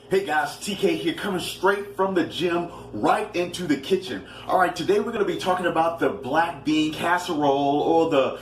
Hey guys, TK here, coming straight from the gym right into the kitchen. All right, today we're going to be talking about the black bean casserole, or the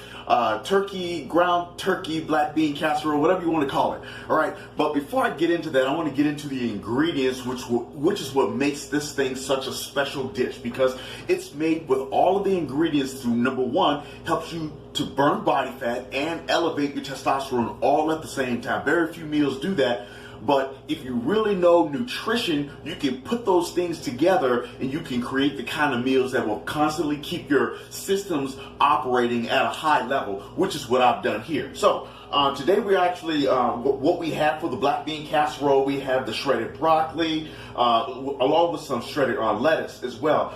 ground turkey black bean casserole, whatever you want to call it. All right, but before I get into that, I want to get into the ingredients, which is what makes this thing such a special dish, because it's made with all of the ingredients to, number one, helps you to burn body fat and elevate your testosterone all at the same time. Very few meals do that. But if you really know nutrition, you can put those things together and you can create the kind of meals that will constantly keep your systems operating at a high level, which is what I've done here. So today we actually, what we have for the black bean casserole, we have the shredded broccoli, along with some shredded lettuce as well.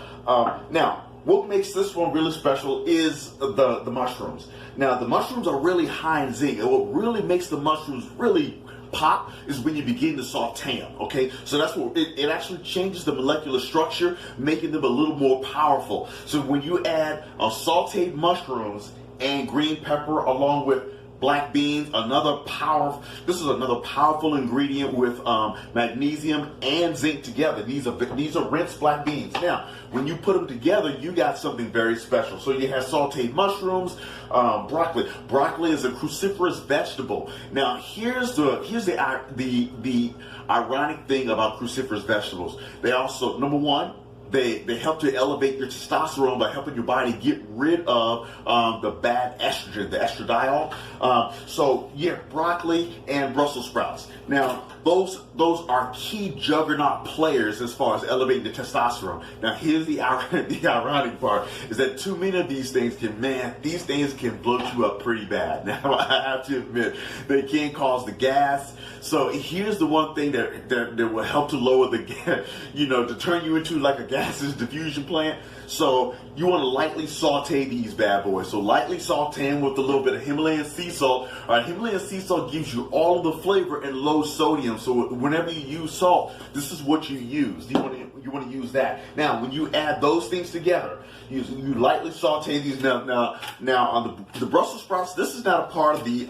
Now, what makes this one really special is the mushrooms. Now, the mushrooms are really high in zinc, and what really makes the mushrooms really pop is when you begin to saute them, okay? So that's what it actually changes the molecular structure, making them a little more powerful. So when you add sauteed mushrooms and green pepper along with black beans, this is another powerful ingredient with magnesium and zinc together. These are rinsed black beans. Now, when you put them together, you got something very special. So you have sauteed mushrooms, broccoli. Broccoli is a cruciferous vegetable. Now, here's the ironic thing about cruciferous vegetables. They also, number one, they help to elevate your testosterone by helping your body get rid of the bad estrogen, the estradiol. So yeah, broccoli and Brussels sprouts. Now, those are key juggernaut players as far as elevating the testosterone. Now, here's the ironic part, is that too many of these things can bloat you up pretty bad. Now, I have to admit, they can cause the gas. So here's the one thing that will help to lower the gas, to turn you into like a gaseous diffusion plant. So you want to lightly saute these bad boys. So lightly saute them with a little bit of Himalayan sea salt. All right, Himalayan sea salt gives you all of the flavor and low sodium. So whenever you use salt, this is what you use. You want to use that. Now, when you add those things together, you lightly saute these. Now on the Brussels sprouts, this is not a part of the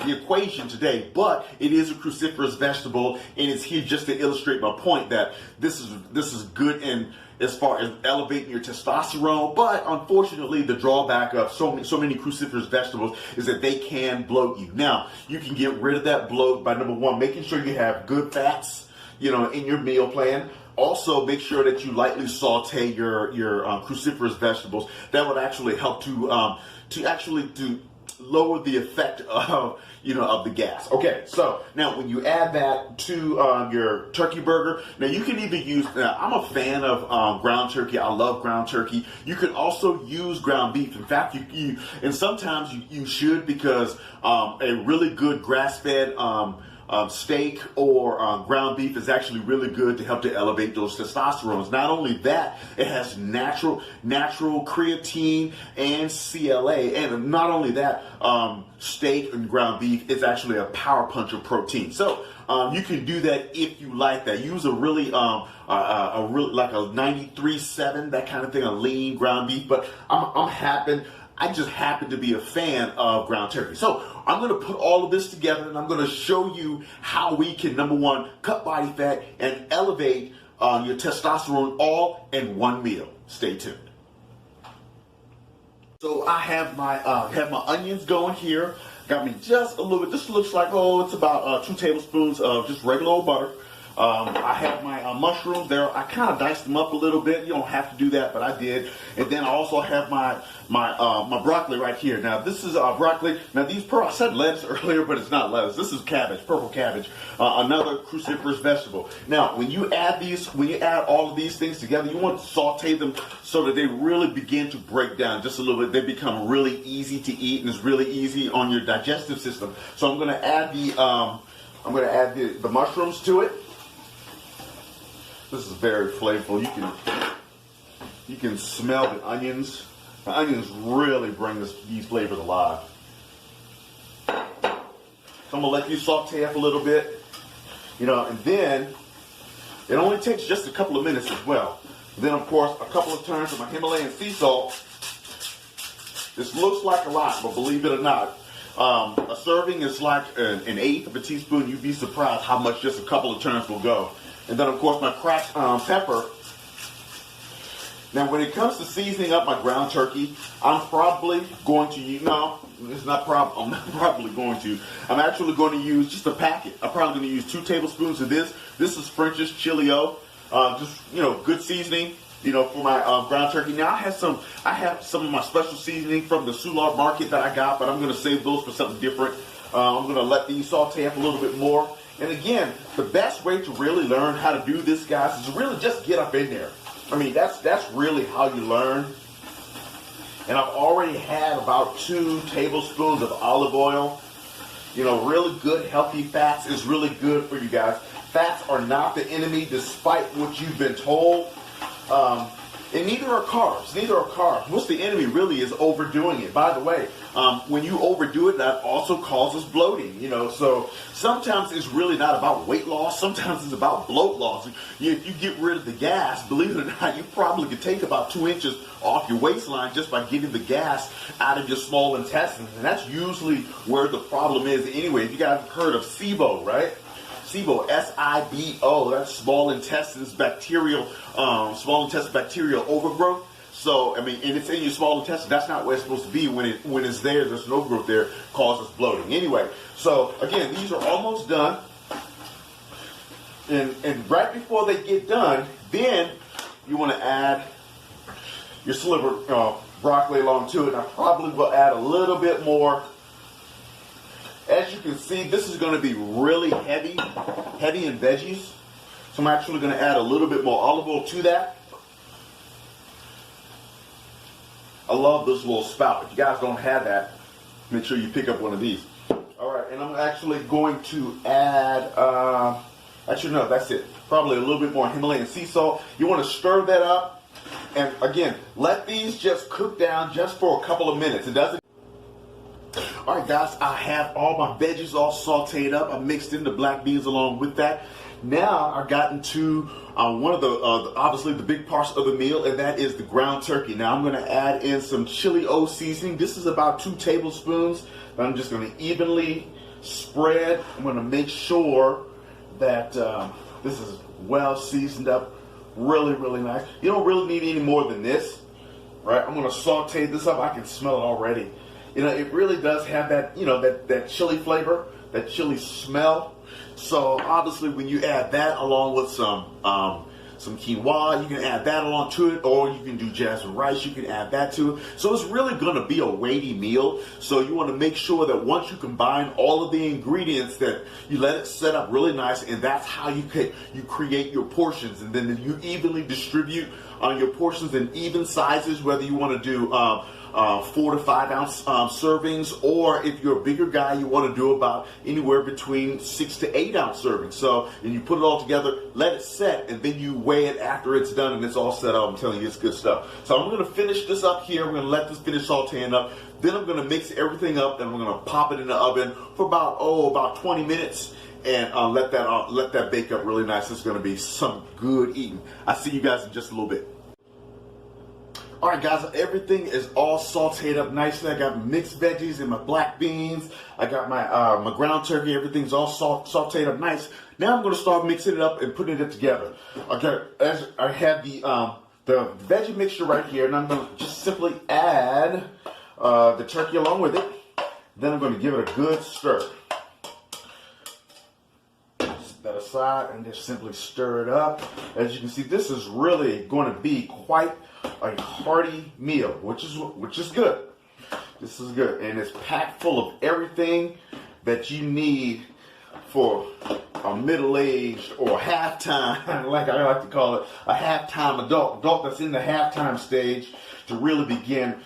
equation today, but it is a cruciferous vegetable, and it's here just to illustrate my point that this is good in as far as elevating your testosterone. But unfortunately, the drawback of so many cruciferous vegetables is that they can bloat you. Now, you can get rid of that bloat by, number one, making sure you have good fats, in your meal plan. Also, make sure that you lightly saute your cruciferous vegetables. That would actually help to lower the effect of the gas. Okay, so now when you add that to your turkey burger, now you can either use. Now, I'm a fan of ground turkey. I love ground turkey. You can also use ground beef. In fact, and sometimes you should, because a really good grass-fed steak or ground beef is actually really good to help to elevate those testosterones. Not only that, it has natural creatine and CLA, and not only that, steak and ground beef is actually a power punch of protein. So you can do that if you like that. Use a really like a 93.7, that kind of thing, a lean ground beef. But I just happen to be a fan of ground turkey. So I'm going to put all of this together, and I'm going to show you how we can, number one, cut body fat and elevate your testosterone all in one meal. Stay tuned. So I have my onions going here. Got me just a little bit. This looks like, it's about 2 tablespoons of just regular old butter. I have my mushrooms there. I kind of diced them up a little bit. You don't have to do that, but I did. And then I also have my broccoli right here. Now, this is broccoli. Now, I said lettuce earlier, but it's not lettuce. This is cabbage, purple cabbage, another cruciferous vegetable. Now, when you add all of these things together, you want to saute them so that they really begin to break down just a little bit. They become really easy to eat, and it's really easy on your digestive system. So I'm going to add the mushrooms to it. This is very flavorful. You can smell the onions. The onions really bring these flavors alive. So I'm gonna let you saute up a little bit, and then it only takes just a couple of minutes as well. Then, of course, a couple of turns of my Himalayan sea salt. This looks like a lot, but believe it or not, A serving is like an eighth of a teaspoon. You'd be surprised how much just a couple of turns will go. And then, of course, my cracked pepper. Now, when it comes to seasoning up my ground turkey, I'm probably going to use, no, it's not I'm not probably going to. I'm actually going to use just a packet. I'm probably going to use 2 tablespoons of this. This is French's Chili-O. Just, good seasoning, for my ground turkey. Now, I have some of my special seasoning from the Soulard Market that I got, but I'm going to save those for something different. I'm going to let these saute up a little bit more. And again, the best way to really learn how to do this, guys, is to really just get up in there. I mean, that's really how you learn. And I've already had about 2 tablespoons of olive oil. Really good, healthy fats is really good for you guys. Fats are not the enemy, despite what you've been told. And neither are carbs. Neither are carbs. What's the enemy really is overdoing it. By the way, when you overdo it, that also causes bloating. So sometimes it's really not about weight loss. Sometimes it's about bloat loss. If you get rid of the gas, believe it or not, you probably could take about 2 inches off your waistline just by getting the gas out of your small intestines. And that's usually where the problem is anyway. If you guys have heard of SIBO, right? SIBO, S-I-B-O, that's small intestine bacterial overgrowth. So, and it's in your small intestine. That's not where it's supposed to be. When it's there, there's an overgrowth there, causes bloating. Anyway, so again, these are almost done. And right before they get done, then you want to add your sliver broccoli along to it. I probably will add a little bit more. As you can see, this is going to be really heavy in veggies. So I'm actually going to add a little bit more olive oil to that. I love this little spout. If you guys don't have that, make sure you pick up one of these. All right, and I'm actually going to add, actually no, that's it. Probably a little bit more Himalayan sea salt. You want to stir that up. And again, let these just cook down just for a couple of minutes. It doesn't. All right, guys, I have all my veggies all sauteed up. I mixed in the black beans along with that. Now I've gotten to one of the, obviously the big parts of the meal, and that is the ground turkey. Now I'm going to add in some Chili-O seasoning. This is about 2 tablespoons. I'm just going to evenly spread. I'm going to make sure that this is well seasoned up, really, really nice. You don't really need any more than this, right? I'm going to saute this up. I can smell it already. It really does have that, that chili flavor, that chili smell. So obviously when you add that along with some quinoa, you can add that along to it, or you can do jasmine rice, you can add that to it. So it's really going to be a weighty meal. So you want to make sure that once you combine all of the ingredients that you let it set up really nice, and that's how you create your portions, and then you evenly distribute your portions in even sizes, whether you want to do 4 to 5 ounce servings, or if you're a bigger guy, you want to do about anywhere between 6 to 8 ounce servings. So, and you put it all together, let it set, and then you weigh it after it's done and it's all set up. I'm telling you, it's good stuff. So I'm going to finish this up here. We're going to let this finish sauteing up. Then I'm going to mix everything up, and we're going to pop it in the oven for about 20 minutes. And let that bake up really nice. It's going to be some good eating. I'll see you guys in just a little bit. All right, guys, everything is all sauteed up nicely. I got mixed veggies and my black beans. I got my my ground turkey. Everything's all sauteed up nice. Now I'm going to start mixing it up and putting it together. Okay, as I have the veggie mixture right here, and I'm going to just simply add the turkey along with it. Then I'm going to give it a good stir. Set that aside and just simply stir it up. As you can see, this is really going to be quite a hearty meal, which is good. This is good, and it's packed full of everything that you need for a middle-aged or halftime, like I like to call it, a halftime adult that's in the halftime stage, to really begin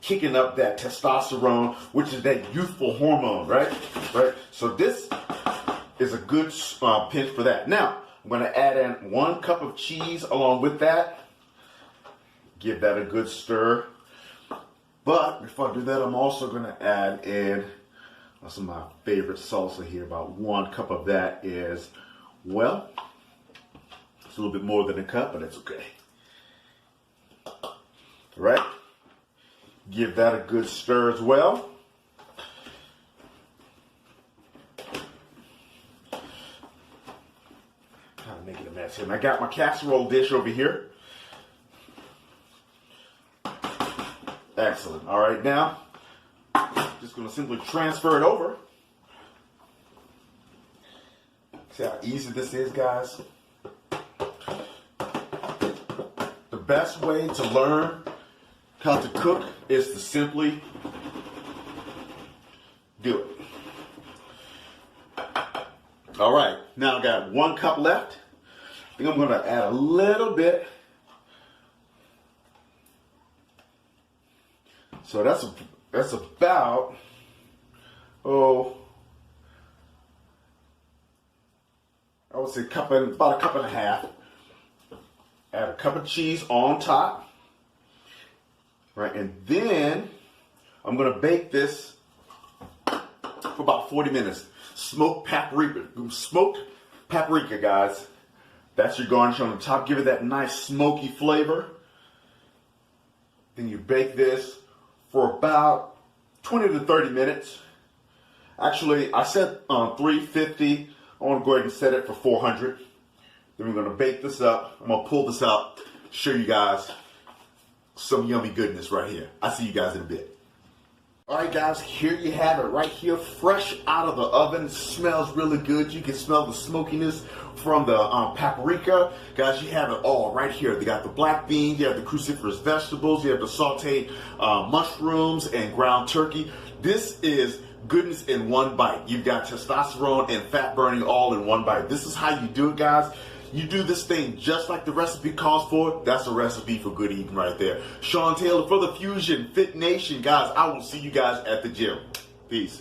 kicking up that testosterone, which is that youthful hormone, right? So this is a good pinch for that. Now I'm going to add in 1 cup of cheese along with that. Give that a good stir. But before I do that, I'm also going to add in some of my favorite salsa here. About 1 cup of that is, well, it's a little bit more than a cup, but it's okay. All right? Give that a good stir as well. making a mess here. I got my casserole dish over here. Excellent. All right, now, just going to simply transfer it over. See how easy this is, guys? The best way to learn how to cook is to simply do it. All right, now I got 1 cup left. I think I'm going to add a little bit. So that's about, I would say about a cup and a half. Add a cup of cheese on top. Right, and then I'm going to bake this for about 40 minutes. Smoked paprika, guys. That's your garnish on the top. Give it that nice smoky flavor. Then you bake this for about 20 to 30 minutes. Actually, I set 350. I want to go ahead and set it for 400. Then we're going to bake this up. I'm going to pull this out, show you guys some yummy goodness right here. I'll see you guys in a bit. All right, guys, here you have it right here, fresh out of the oven. It smells really good. You can smell the smokiness from the paprika. Guys, you have it all right here. They got the black beans, you have the cruciferous vegetables, you have the sauteed mushrooms and ground turkey. This is goodness in one bite. You've got testosterone and fat burning all in one bite. This is how you do it, guys. You do this thing just like the recipe calls for. That's a recipe for good eating right there. Sean Taylor for the Fusion Fit Nation. Guys, I will see you guys at the gym. Peace.